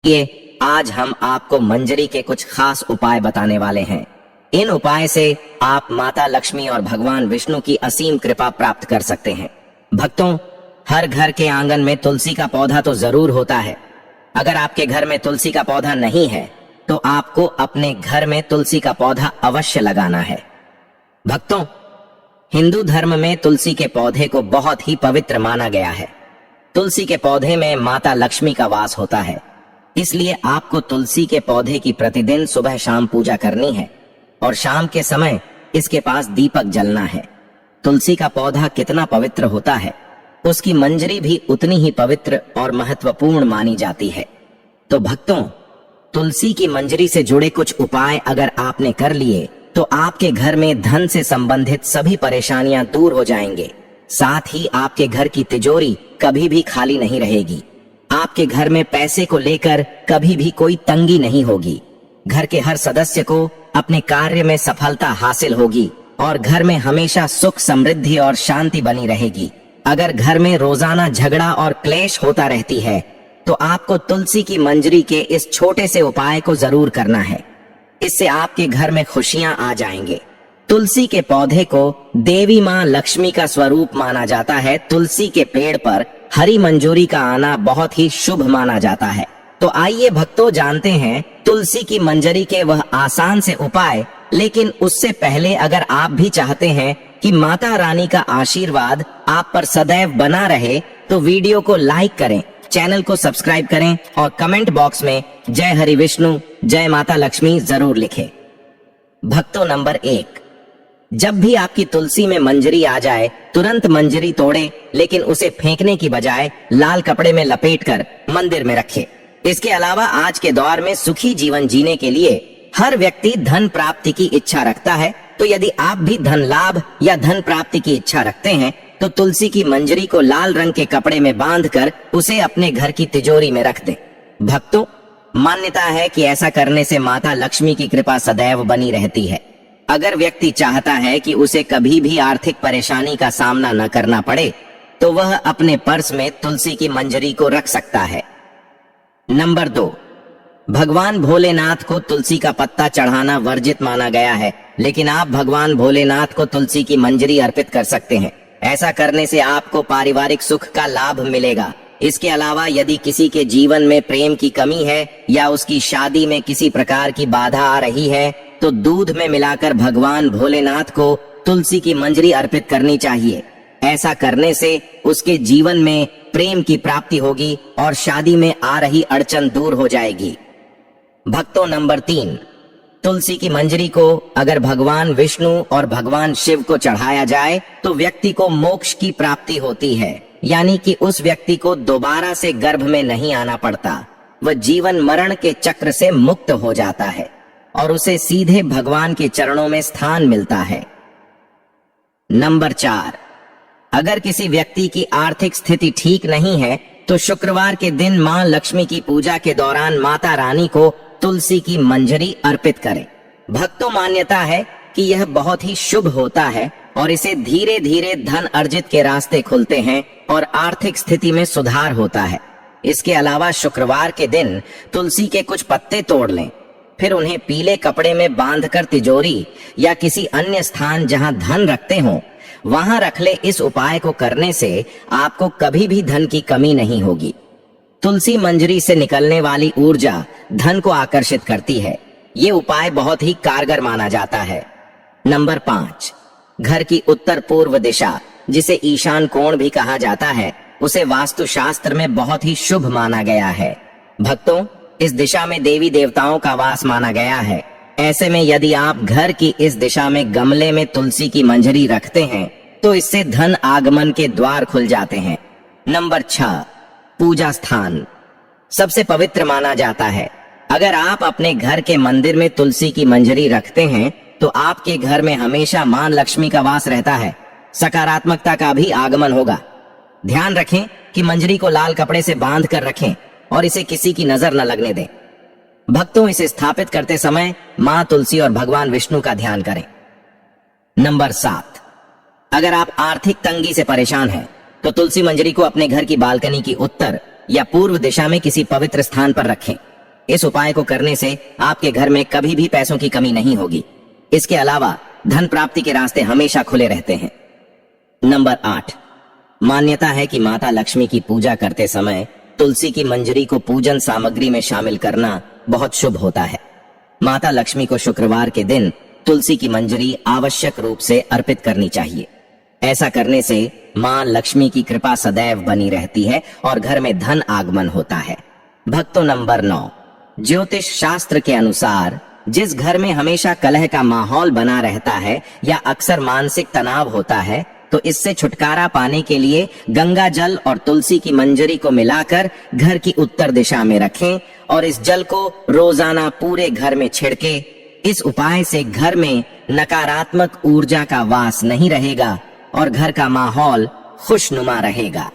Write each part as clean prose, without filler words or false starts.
ये आज हम आपको मंजरी के कुछ खास उपाय बताने वाले हैं। इन उपाय से आप माता लक्ष्मी और भगवान विष्णु की असीम कृपा प्राप्त कर सकते हैं। भक्तों, हर घर के आंगन में तुलसी का पौधा तो जरूर होता है। अगर आपके घर में तुलसी का पौधा नहीं है तो आपको अपने घर में तुलसी का पौधा अवश्य लगाना है। भक्तों, हिंदू धर्म में तुलसी के पौधे को बहुत ही पवित्र माना गया है। तुलसी के पौधे में माता लक्ष्मी का वास होता है, इसलिए आपको तुलसी के पौधे की प्रतिदिन सुबह शाम पूजा करनी है और शाम के समय इसके पास दीपक जलना है। तुलसी का पौधा कितना पवित्र होता है, उसकी मंजरी भी उतनी ही पवित्र और महत्वपूर्ण मानी जाती है। तो भक्तों, तुलसी की मंजरी से जुड़े कुछ उपाय अगर आपने कर लिए तो आपके घर में धन से संबंधित सभी परेशानियां दूर हो जाएंगे। साथ ही आपके घर की तिजोरी कभी भी खाली नहीं रहेगी। आपके घर में पैसे को लेकर कभी भी कोई तंगी नहीं होगी। घर के हर सदस्य को अपने कार्य में सफलता हासिल होगी और घर में हमेशा सुख, समृद्धि और शांति बनी रहेगी। अगर घर में रोजाना झगड़ा और क्लेश होता रहती है तो आपको तुलसी की मंजरी के इस छोटे से उपाय को जरूर करना है। इससे आपके घर में खुशियां आ जाएंगे। तुलसी के पौधे को देवी मां लक्ष्मी का स्वरूप माना जाता है। तुलसी के पेड़ पर हरी मंजूरी का आना बहुत ही शुभ माना जाता है। तो आइए भक्तों, जानते हैं तुलसी की मंजरी के वह आसान से उपाय। लेकिन उससे पहले अगर आप भी चाहते हैं कि माता रानी का आशीर्वाद आप पर सदैव बना रहे तो वीडियो को लाइक करें, चैनल को सब्सक्राइब करें और कमेंट बॉक्स में जय हरि विष्णु, जय माता लक्ष्मी जरूर लिखें। भक्तों, नंबर 1, जब भी आपकी तुलसी में मंजरी आ जाए तुरंत मंजरी तोड़े, लेकिन उसे फेंकने की बजाय लाल कपड़े में लपेटकर मंदिर में रखें। इसके अलावा आज के दौर में सुखी जीवन जीने के लिए हर व्यक्ति धन प्राप्ति की इच्छा रखता है। तो यदि आप भी धन लाभ या धन प्राप्ति की इच्छा रखते हैं तो तुलसी की मंजरी को लाल रंग के कपड़े में बांधकर उसे अपने घर की तिजोरी में रख दें। भक्तों, मान्यता है कि ऐसा करने से माता लक्ष्मी की कृपा सदैव बनी रहती है। अगर व्यक्ति चाहता है कि उसे कभी भी आर्थिक परेशानी का सामना न करना पड़े तो वह अपने पर्स में तुलसी की मंजरी को रख सकता है। नंबर 2, भगवान भोलेनाथ को तुलसी का पत्ता चढ़ाना वर्जित माना गया है, लेकिन आप भगवान भोलेनाथ को तुलसी की मंजरी अर्पित कर सकते हैं। ऐसा करने से आपको पारिवारिक सुख का लाभ मिलेगा। इसके अलावा यदि किसी के जीवन में प्रेम की कमी है या उसकी शादी में किसी प्रकार की बाधा आ रही है तो दूध में मिलाकर भगवान भोलेनाथ को तुलसी की मंजरी अर्पित करनी चाहिए। ऐसा करने से उसके जीवन में प्रेम की प्राप्ति होगी और शादी में आ रही अड़चन दूर हो जाएगी। भक्तों, नंबर 3, तुलसी की मंजरी को अगर भगवान विष्णु और भगवान शिव को चढ़ाया जाए तो व्यक्ति को मोक्ष की प्राप्ति होती है, यानी कि उस व्यक्ति को दोबारा से गर्भ में नहीं आना पड़ता। वह जीवन मरण के चक्र से मुक्त हो जाता है और उसे सीधे भगवान के चरणों में स्थान मिलता है। नंबर 4, अगर किसी व्यक्ति की आर्थिक स्थिति ठीक नहीं है तो शुक्रवार के दिन मां लक्ष्मी की पूजा के दौरान माता रानी को तुलसी की मंजरी अर्पित करें। भक्तों, मान्यता है कि यह बहुत ही शुभ होता है और इसे धीरे धीरे धन अर्जित के रास्ते खुलते हैं और आर्थिक स्थिति में सुधार होता है। इसके अलावा शुक्रवार के दिन तुलसी के कुछ पत्ते तोड़ लें, फिर उन्हें पीले कपड़े में बांधकर तिजोरी या किसी अन्य स्थान जहां धन रखते हो वहां रख ले। इस उपाय को करने से आपको कभी भी धन की कमी नहीं होगी। तुलसी मंजरी से निकलने वाली ऊर्जा धन को आकर्षित करती है। ये उपाय बहुत ही कारगर माना जाता है। नंबर 5, घर की उत्तर पूर्व दिशा, जिसे ईशान कोण भी कहा जाता है, उसे वास्तुशास्त्र में बहुत ही शुभ माना गया है। भक्तों, इस दिशा में देवी देवताओं का वास माना गया है। ऐसे में यदि आप घर की इस दिशा में गमले में तुलसी की मंजरी रखते हैं तो इससे धन आगमन के द्वार खुल जाते हैं। नंबर 6, पूजा स्थान सबसे पवित्र माना जाता है। अगर आप अपने घर के मंदिर में तुलसी की मंजरी रखते हैं तो आपके घर में हमेशा मां लक्ष्मी का वास रहता है, सकारात्मकता का भी आगमन होगा। ध्यान रखें कि मंजरी को लाल कपड़े से बांध कर रखें और इसे किसी की नजर न लगने दें। भक्तों, इसे स्थापित करते समय मां तुलसी और भगवान विष्णु का ध्यान करें। नंबर 7, अगर आप आर्थिक तंगी से परेशान हैं तो तुलसी मंजरी को अपने घर की बालकनी की उत्तर या पूर्व दिशा में किसी पवित्र स्थान पर रखें। इस उपाय को करने से आपके घर में कभी भी पैसों की कमी नहीं होगी। इसके अलावा धन प्राप्ति के रास्ते हमेशा खुले रहते हैं। नंबर 8, मान्यता है कि माता लक्ष्मी की पूजा करते समय तुलसी की मंजरी को पूजन सामग्री में शामिल करना बहुत शुभ होता है। माता लक्ष्मी को शुक्रवार के दिन तुलसी की मंजरी आवश्यक रूप से अर्पित करनी चाहिए। ऐसा करने से मां लक्ष्मी की कृपा सदैव बनी रहती है और घर में धन आगमन होता है। भक्तों, नंबर 9, ज्योतिष शास्त्र के अनुसार जिस घर में हमेशा कलह का माहौल बना रहता है या अक्सर मानसिक तनाव होता है, तो इससे छुटकारा पाने के लिए गंगा जल और तुलसी की मंजरी को मिलाकर घर की उत्तर दिशा में रखें और इस जल को रोजाना पूरे घर में छिड़के। इस उपाय से घर में नकारात्मक ऊर्जा का वास नहीं रहेगा और घर का माहौल खुशनुमा रहेगा।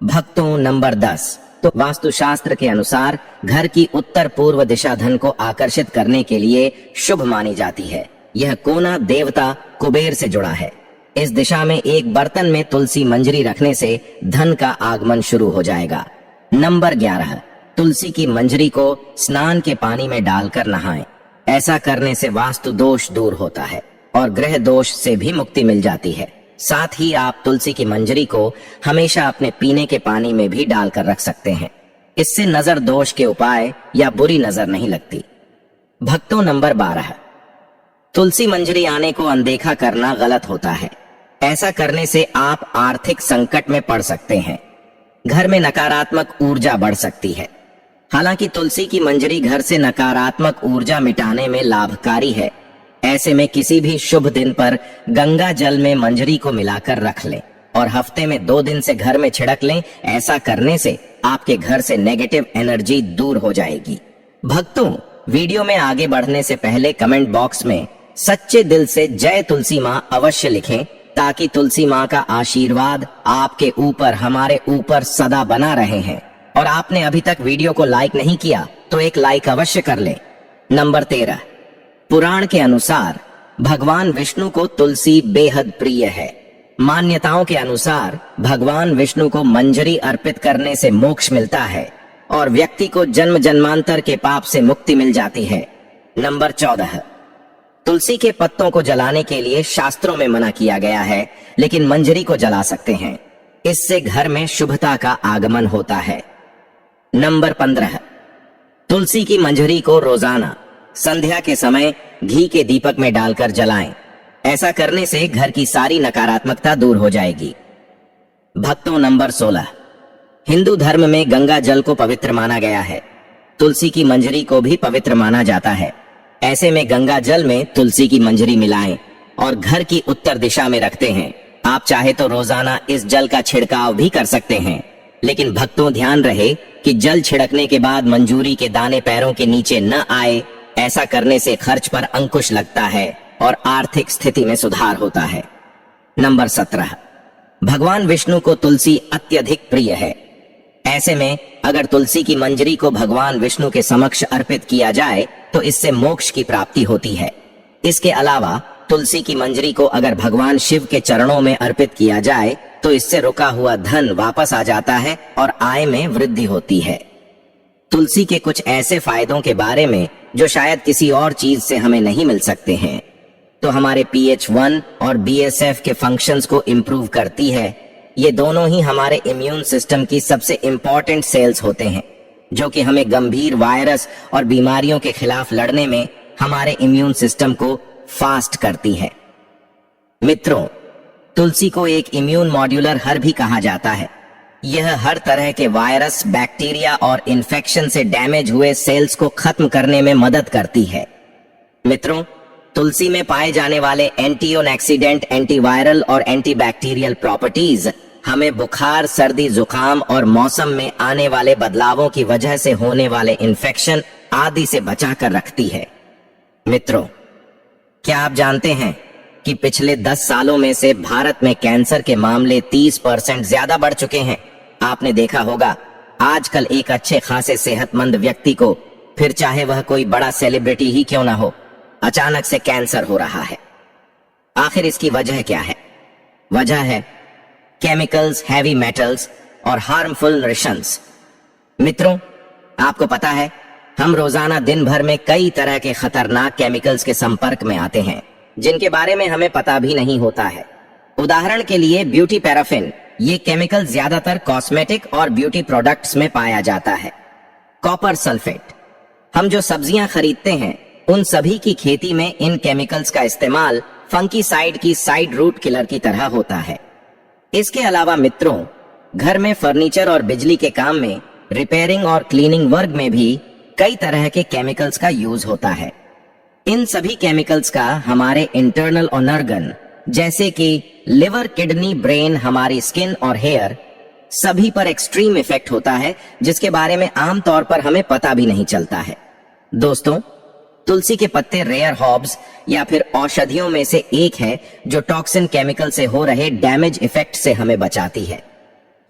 भक्तों, नंबर 10, तो वास्तुशास्त्र के अनुसार घर की उत्तर पूर्व दिशा धन को आकर्षित करने के लिए शुभ मानी जाती है। यह कोना देवता कुबेर से जुड़ा है। इस दिशा में एक बर्तन में तुलसी मंजरी रखने से धन का आगमन शुरू हो जाएगा। नंबर 11, तुलसी की मंजरी को स्नान के पानी में डालकर नहाएं। ऐसा करने से वास्तु दोष दूर होता है और ग्रह दोष से भी मुक्ति मिल जाती है। साथ ही आप तुलसी की मंजरी को हमेशा अपने पीने के पानी में भी डालकर रख सकते हैं। इससे नजर दोष के उपाय या बुरी नजर नहीं लगती। भक्तों, नंबर 12, तुलसी मंजरी आने को अनदेखा करना गलत होता है। ऐसा करने से आप आर्थिक संकट में पड़ सकते हैं। घर में नकारात्मक ऊर्जा बढ़ सकती है। हालांकि तुलसी की मंजरी घर से नकारात्मक ऊर्जा मिटाने में लाभकारी है। ऐसे में किसी भी शुभ दिन पर गंगा जल में मंजरी को मिलाकर रख लें और हफ्ते में 2 दिन से घर में छिड़क लें। ऐसा करने से आपके घर से नेगेटिव एनर्जी दूर हो जाएगी। भक्तों, वीडियो में आगे बढ़ने से पहले कमेंट बॉक्स में सच्चे दिल से जय तुलसी मां अवश्य लिखें, ताकि तुलसी मां का आशीर्वाद आपके ऊपर, हमारे ऊपर सदा बना रहे हैं। और आपने अभी तक वीडियो को लाइक नहीं किया तो एक लाइक अवश्य कर ले। नंबर 13, पुराण के अनुसार भगवान विष्णु को तुलसी बेहद प्रिय है। मान्यताओं के अनुसार भगवान विष्णु को मंजरी अर्पित करने से मोक्ष मिलता है और व्यक्ति को जन्म जन्मांतर के पाप से मुक्ति मिल जाती है। नंबर 14, तुलसी के पत्तों को जलाने के लिए शास्त्रों में मना किया गया है, लेकिन मंजरी को जला सकते हैं। इससे घर में शुभता का आगमन होता है। नंबर 15, तुलसी की मंजरी को रोजाना संध्या के समय घी के दीपक में डालकर जलाएं। ऐसा करने से घर की सारी नकारात्मकता दूर हो जाएगी। भक्तों, नंबर 16, हिंदू धर्म में गंगा जल को पवित्र माना गया है। तुलसी की मंजरी को भी पवित्र माना जाता है। ऐसे में गंगा जल में तुलसी की मंजरी मिलाएं और घर की उत्तर दिशा में रखते हैं। आप चाहे तो रोजाना इस जल का छिड़काव भी कर सकते हैं, लेकिन भक्तों ध्यान रहे कि जल छिड़कने के बाद मंजूरी के दाने पैरों के नीचे न आए। ऐसा करने से खर्च पर अंकुश लगता है और आर्थिक स्थिति में सुधार होता है। नंबर 17, भगवान विष्णु को तुलसी अत्यधिक प्रिय है। ऐसे में अगर तुलसी की मंजरी को भगवान विष्णु के समक्ष अर्पित किया जाए तो इससे मोक्ष की प्राप्ति होती है। इसके अलावा तुलसी की मंजरी को अगर भगवान शिव के चरणों में अर्पित किया जाए तो इससे रुका हुआ धन वापस आ जाता है और आय में वृद्धि होती है। तुलसी के कुछ ऐसे फायदों के बारे में जो शायद किसी और चीज से हमें नहीं मिल सकते हैं, तो हमारे pH1 और BSF के फंक्शंस को इंप्रूव करती है। ये दोनों ही हमारे इम्यून सिस्टम की सबसे इंपॉर्टेंट सेल्स होते हैं, जो कि हमें गंभीर वायरस और बीमारियों के खिलाफ लड़ने में हमारे इम्यून सिस्टम को फास्ट करती है। मित्रों, तुलसी को एक इम्यून मॉड्यूलर हर भी कहा जाता है। यह हर तरह के वायरस, बैक्टीरिया और इन्फेक्शन से डैमेज हुए सेल्स को खत्म करने में मदद करती है। मित्रों, तुलसी में पाए जाने वाले एंटीऑक्सीडेंट, एंटीवायरल और एंटीबैक्टीरियल प्रॉपर्टीज हमें बुखार, सर्दी, जुकाम और मौसम में आने वाले बदलावों की वजह से होने वाले इन्फेक्शन आदि से बचाकर रखती है। मित्रों, क्या आप जानते हैं कि पिछले 10 सालों में से भारत में कैंसर के मामले 30% ज्यादा बढ़ चुके हैं। आपने देखा होगा आजकल एक अच्छे खासे सेहतमंद व्यक्ति को, फिर चाहे वह कोई बड़ा सेलिब्रिटी ही क्यों ना हो, अचानक से कैंसर हो रहा है। आखिर इसकी वजह क्या है? वजह है केमिकल्स, हैवी मेटल्स और हार्मफुल न्यूट्रिशंस। मित्रों, आपको पता है हम रोजाना दिन भर में कई तरह के खतरनाक केमिकल्स के संपर्क में आते हैं, जिनके बारे में हमें पता भी नहीं होता है। उदाहरण के लिए ब्यूटी पैराफिन, ये केमिकल ज्यादातर कॉस्मेटिक और ब्यूटी प्रोडक्ट्स में पाया जाता है। कॉपर सल्फेट, हम जो सब्जियां खरीदते हैं उन सभी की खेती में इन केमिकल्स का इस्तेमाल फंकीसाइड की साइड रूट किलर की तरह होता है। इसके अलावा मित्रों, घर में फर्नीचर और बिजली के काम में, रिपेयरिंग और क्लीनिंग वर्क में भी कई तरह के केमिकल्स का यूज होता है। इन सभी केमिकल्स का हमारे इंटरनल ऑर्गन जैसे कि लिवर, किडनी, ब्रेन, हमारी स्किन और हेयर सभी पर एक्सट्रीम इफेक्ट होता है, जिसके बारे में आमतौर पर हमें पता भी नहीं चलता है। दोस्तों, तुलसी के पत्ते रेयर हर्ब्स या फिर औषधियों में से एक है जो टॉक्सिन केमिकल से हो रहे डैमेज इफेक्ट से हमें बचाती है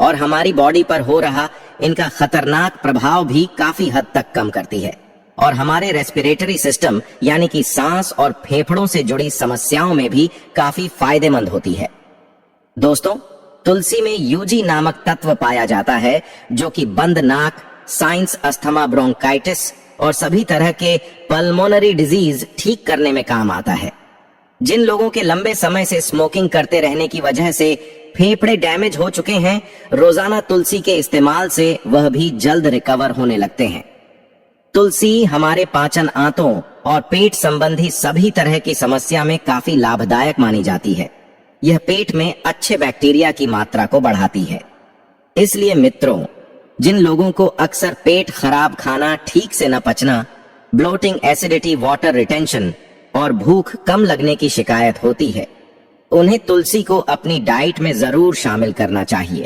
और हमारी बॉडी पर हो रहा इनका खतरनाक प्रभाव भी काफी हद तक कम करती है और हमारे रेस्पिरेटरी सिस्टम यानी कि सांस और फेफड़ों से जुड़ी समस्याओं में भी काफी फायदेमंद होती है। दोस्तों, तुलसी में यूजी नामक तत्व पाया जाता है जो कि बंद नाक, साइनस, अस्थमा, ब्रोंकाइटिस और सभी तरह के पल्मोनरी डिजीज ठीक करने में काम आता है। जिन लोगों के लंबे समय से स्मोकिंग करते रहने की वजह से फेफड़े डैमेज हो चुके हैं, रोजाना तुलसी के इस्तेमाल से वह भी जल्द रिकवर होने लगते हैं। तुलसी हमारे पाचन आंतों और पेट संबंधी सभी तरह की समस्या में काफी लाभदायक मानी जाती है। यह पेट में अच्छे बैक्टीरिया की मात्रा को बढ़ाती है। इसलिए मित्रों, जिन लोगों को अक्सर पेट खराब, खाना ठीक से न पचना, ब्लोटिंग, एसिडिटी, वाटर रिटेंशन और भूख कम लगने की शिकायत होती है, उन्हें तुलसी को अपनी डाइट में जरूर शामिल करना चाहिए।